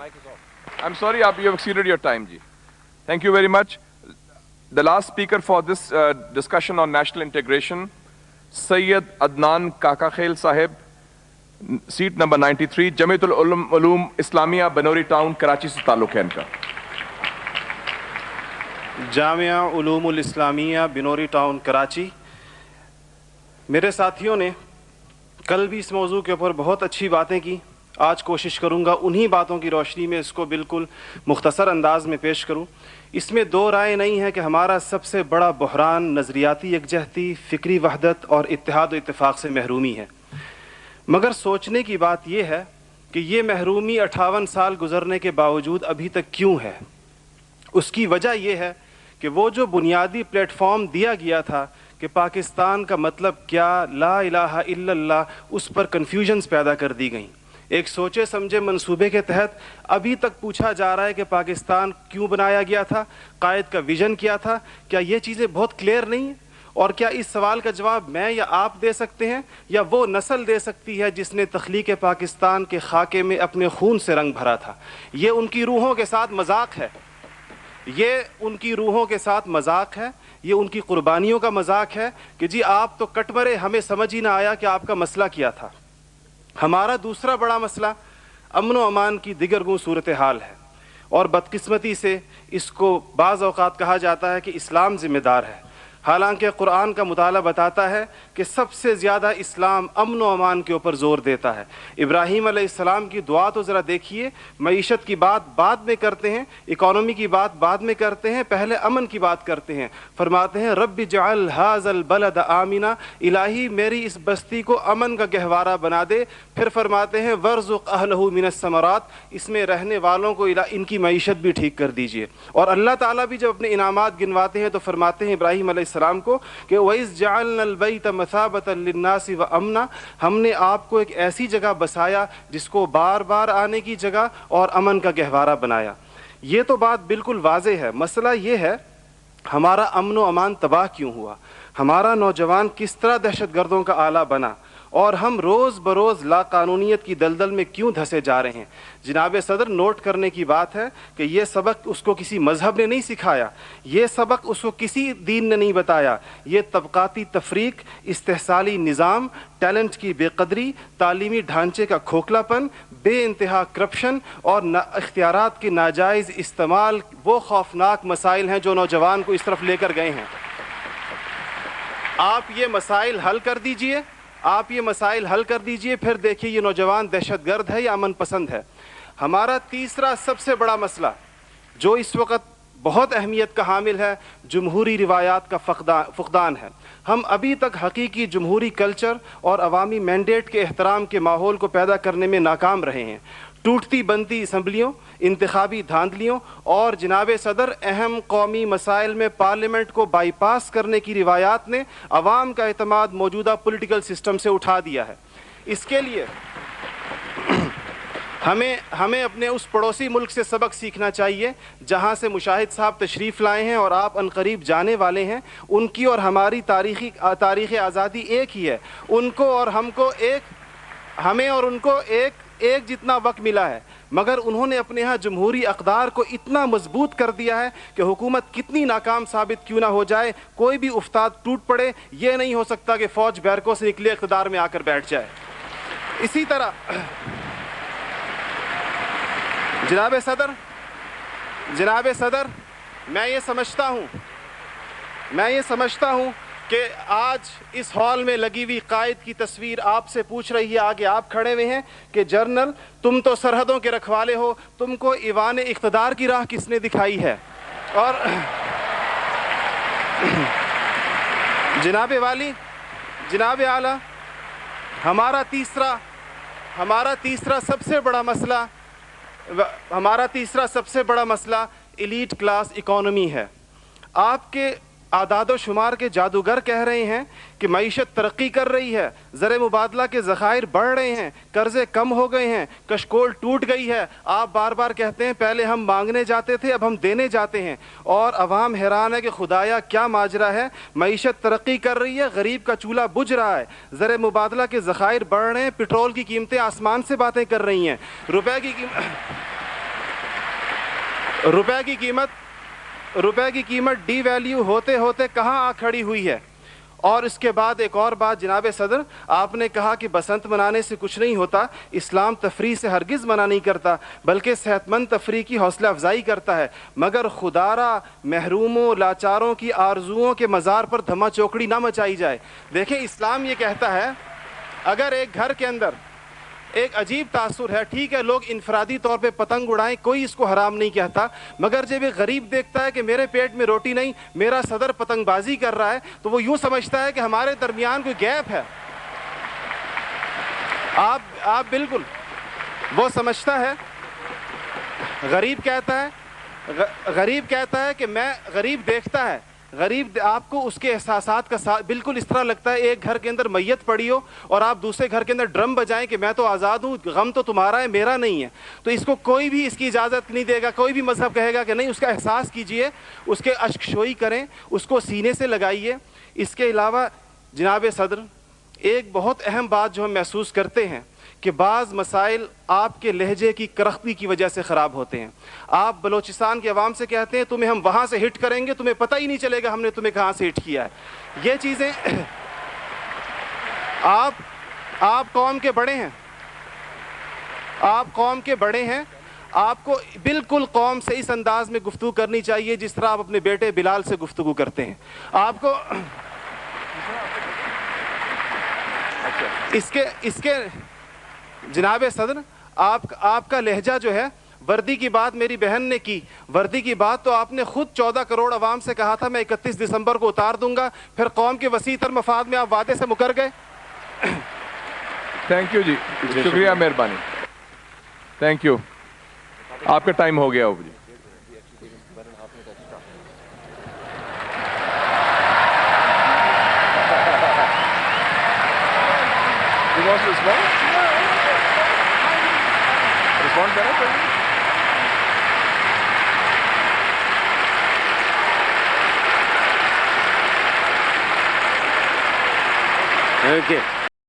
I'm sorry, you have exceeded your time, ji. Thank you very much. The last speaker for this discussion on national integration, Sayyid Adnan Kakakhail Sahib, seat number 93, Jamiatul Uloom Islamia, Banori Town, Karachi se ताल्लुक है इनका. Jamia उलूमुल Islamia Binori town Karachi. मेरे साथियों ने कल भी इस मौजू के ऊपर बहुत अच्छी बातें की. आज कोशिश करूंगा उन्हीं बातों की रोशनी में इसको बिल्कुल मुख्तसर अंदाज में पेश करूं. इसमें दो राय नहीं है कि हमारा सबसे बड़ा बहरान नज़रियाती यकजहती, फ़िक्री वहदत और इत्तेहाद व इत्तेफाक से महरूमी है. मगर सोचने की बात यह है कि ये महरूमी 58 साल गुजरने के बावजूद अभी तक क्यों है. उसकी वजह यह है कि वो जो बुनियादी प्लेटफॉर्म दिया गया था कि पाकिस्तान का मतलब क्या, ला इलाहा इल्लल्लाह, उस पर कन्फ्यूजन्स पैदा कर दी गई. एक सोचे समझे मंसूबे के तहत अभी तक पूछा जा रहा है कि पाकिस्तान क्यों बनाया गया था, कायद का विजन क्या था. क्या ये चीज़ें बहुत क्लियर नहीं हैं? और क्या इस सवाल का जवाब मैं या आप दे सकते हैं या वो नस्ल दे सकती है जिसने तख्लीक पाकिस्तान के खाके में अपने खून से रंग भरा था. ये उनकी रूहों के साथ मजाक है, ये उनकी रूहों के साथ मजाक है, ये उनकी कुर्बानियों का मजाक है कि जी आप तो कट मरे, हमें समझ ही ना आया कि आपका मसला क्या था. हमारा दूसरा बड़ा मसला अमन व अमान की दिगरगूं सूरत हाल है और बदकिस्मती से इसको बाज़ औक़ात कहा जाता है कि इस्लाम ज़िम्मेदार है. हालांकि कुरान का मुताला बताता है कि सबसे ज़्यादा इस्लाम अमन व अमान के ऊपर ज़ोर देता है. इब्राहीम अलैहिस्सलाम की दुआ तो ज़रा देखिए. मईशत की बात बाद में करते हैं, इकॉनमी की बात बाद में करते हैं, पहले अमन की बात करते हैं. फरमाते हैं रब्बि जअल हाज़ल बलद आमिना, इलाही मेरी इस बस्ती को अमन का गहवारा बना दे. फिर फरमाते हैं वर्ज़ुक़ अहलहु मिनस समरात, इसमें रहने वालों को इनकी मईशत भी ठीक कर दीजिए. और अल्लाह ताला भी जब अपने इनामात गिनवाते हैं तो फरमाते हैं इब्राहीम सलाम को कि वइज़ जअलनल बैत मसाबतन लिन्नासि व अमना, हमने आपको एक ऐसी जगह बसाया जिसको बार बार आने की जगह और अमन का गहवारा बनाया. ये तो बात बिल्कुल वाज़े है. मसला ये है हमारा अमन व अमान तबाह क्यों हुआ, हमारा नौजवान किस तरह दहशतगर्दों का आला बना और हम रोज़ बरोज़ लाकानूनियत की दलदल में क्यों धंसे जा रहे हैं. जनाब सदर, नोट करने की बात है कि ये सबक उसको किसी मज़हब ने नहीं सिखाया, ये सबक उसको किसी दीन ने नहीं बताया. ये तबक़ाती तफरीक, इस्तेहसाली निज़ाम, टैलेंट की बेकदरी, तालीमी ढांचे का खोखलापन, बेइंतहा करप्शन और इख्तियारात के नाजायज़ इस्तेमाल वो खौफनाक मसाइल हैं जो नौजवान को इस तरफ लेकर गए हैं. आप ये मसाइल हल कर दीजिए, आप ये मसाइल हल कर दीजिए, फिर देखिए ये नौजवान दहशतगर्द है या अमन पसंद है. हमारा तीसरा सबसे बड़ा मसला जो इस वक्त बहुत अहमियत का हामिल है, जमहूरी रिवायात का फुक़दान है. हम अभी तक हकीकी जमहूरी कल्चर और अवामी मैंडेट के एहतराम के माहौल को पैदा करने में नाकाम रहे हैं. टूटती बनती असम्बलियों, इंतखाबी धांधलियों और जनाब सदर अहम कौमी मसाइल में पार्लियामेंट को बाईपास करने की रिवायात ने अवाम का एतमाद मौजूदा पॉलिटिकल सिस्टम से उठा दिया है. इसके लिए हमें अपने उस पड़ोसी मुल्क से सबक सीखना चाहिए जहाँ से मुशाहिद साहब तशरीफ़ लाए हैं और आप अनकरीब जाने वाले हैं. उनकी और हमारी तारीख़ आज़ादी एक ही है. उनको और हमको हमें और उनको एक जितना वक्त मिला है, मगर उन्होंने अपने यहाँ जमहूरी अक़दार को इतना मजबूत कर दिया है कि हुकूमत कितनी नाकाम साबित क्यों ना हो जाए, कोई भी उफ्ताद टूट पड़े, ये नहीं हो सकता कि फ़ौज बैरकों से निकले इक़्तिदार में आकर बैठ जाए. इसी तरह जनाब सदर, मैं ये समझता हूँ कि आज इस हॉल में लगी हुई कायद की तस्वीर आपसे पूछ रही है, आगे आप खड़े हुए हैं कि जनरल तुम तो सरहदों के रखवाले हो, तुमको ईवान इक़्तिदार की राह किसने दिखाई है. और जनाब आला, हमारा तीसरा सबसे बड़ा मसला एलीट क्लास इकॉनमी है. आपके आदादो शुमार के जादूगर कह रहे हैं कि मईशत तरक्की कर रही है, ज़र मुबादला के ज़खायर बढ़ रहे हैं, कर्ज़े कम हो गए हैं, कशकोल टूट गई है. आप बार बार कहते हैं पहले हम मांगने जाते थे, अब हम देने जाते हैं. और अवाम हैरान है कि खुदाया क्या माजरा है. मईशत तरक्की कर रही है, गरीब का चूल्हा बुझ रहा है, ज़र मुबादला के ज़खायर बढ़ रहे हैं, पेट्रोल की कीमतें आसमान से बातें कर रही हैं, रुपए की روپے کی قیمت ڈی ویلیو ہوتے ہوتے کہاں آ کھڑی ہوئی ہے. اور اس کے بعد ایک اور بات جناب صدر, آپ نے کہا کہ بسنت منانے سے کچھ نہیں ہوتا. اسلام تفریح سے ہرگز منع نہیں کرتا, بلکہ صحت مند تفریح کی حوصلہ افزائی کرتا ہے, مگر خدارا محروموں لاچاروں کی آرزوؤں کے مزار پر دھما چوکڑی نہ مچائی جائے. دیکھیں اسلام یہ کہتا ہے اگر ایک گھر کے اندر ایک عجیب تاثر ہے, ٹھیک ہے لوگ انفرادی طور پہ پتنگ اڑائیں, کوئی اس کو حرام نہیں کہتا, مگر جب ایک غریب دیکھتا ہے کہ میرے پیٹ میں روٹی نہیں, میرا صدر پتنگ بازی کر رہا ہے, تو وہ یوں سمجھتا ہے کہ ہمارے درمیان کوئی گیپ ہے. آپ بالکل وہ سمجھتا ہے, غریب کہتا ہے کہ میں, غریب دیکھتا ہے, غریب آپ کو اس کے احساسات کا بالکل اس طرح لگتا ہے ایک گھر کے اندر میت پڑی ہو اور آپ دوسرے گھر کے اندر ڈرم بجائیں کہ میں تو آزاد ہوں, غم تو تمہارا ہے میرا نہیں ہے. تو اس کو کوئی بھی اس کی اجازت نہیں دے گا, کوئی بھی مذہب کہے گا کہ نہیں, اس کا احساس کیجئے, اس کے اشک شوئی کریں, اس کو سینے سے لگائیے. اس کے علاوہ جناب صدر ایک بہت اہم بات جو ہم محسوس کرتے ہیں کہ بعض مسائل آپ کے لہجے کی کرختی کی وجہ سے خراب ہوتے ہیں. آپ بلوچستان کے عوام سے کہتے ہیں تمہیں ہم وہاں سے ہٹ کریں گے, تمہیں پتہ ہی نہیں چلے گا ہم نے تمہیں کہاں سے ہٹ کیا ہے. یہ چیزیں آپ قوم کے بڑے ہیں, آپ کو بالکل قوم سے اس انداز میں گفتگو کرنی چاہیے جس طرح آپ اپنے بیٹے بلال سے گفتگو کرتے ہیں. آپ کو اس کے جناب صدر آپ کا لہجہ جو ہے, وردی کی بات میری بہن نے کی, وردی کی بات تو آپ نے خود 14 کروڑ عوام سے کہا تھا میں 31 دسمبر کو اتار دوں گا, پھر قوم کے وسیع تر مفاد میں آپ وعدے سے مکر گئے. تھینک یو جی, شکریہ, مہربانی, تھینک یو. آپ کا ٹائم ہو گیا ہو جی. Okay.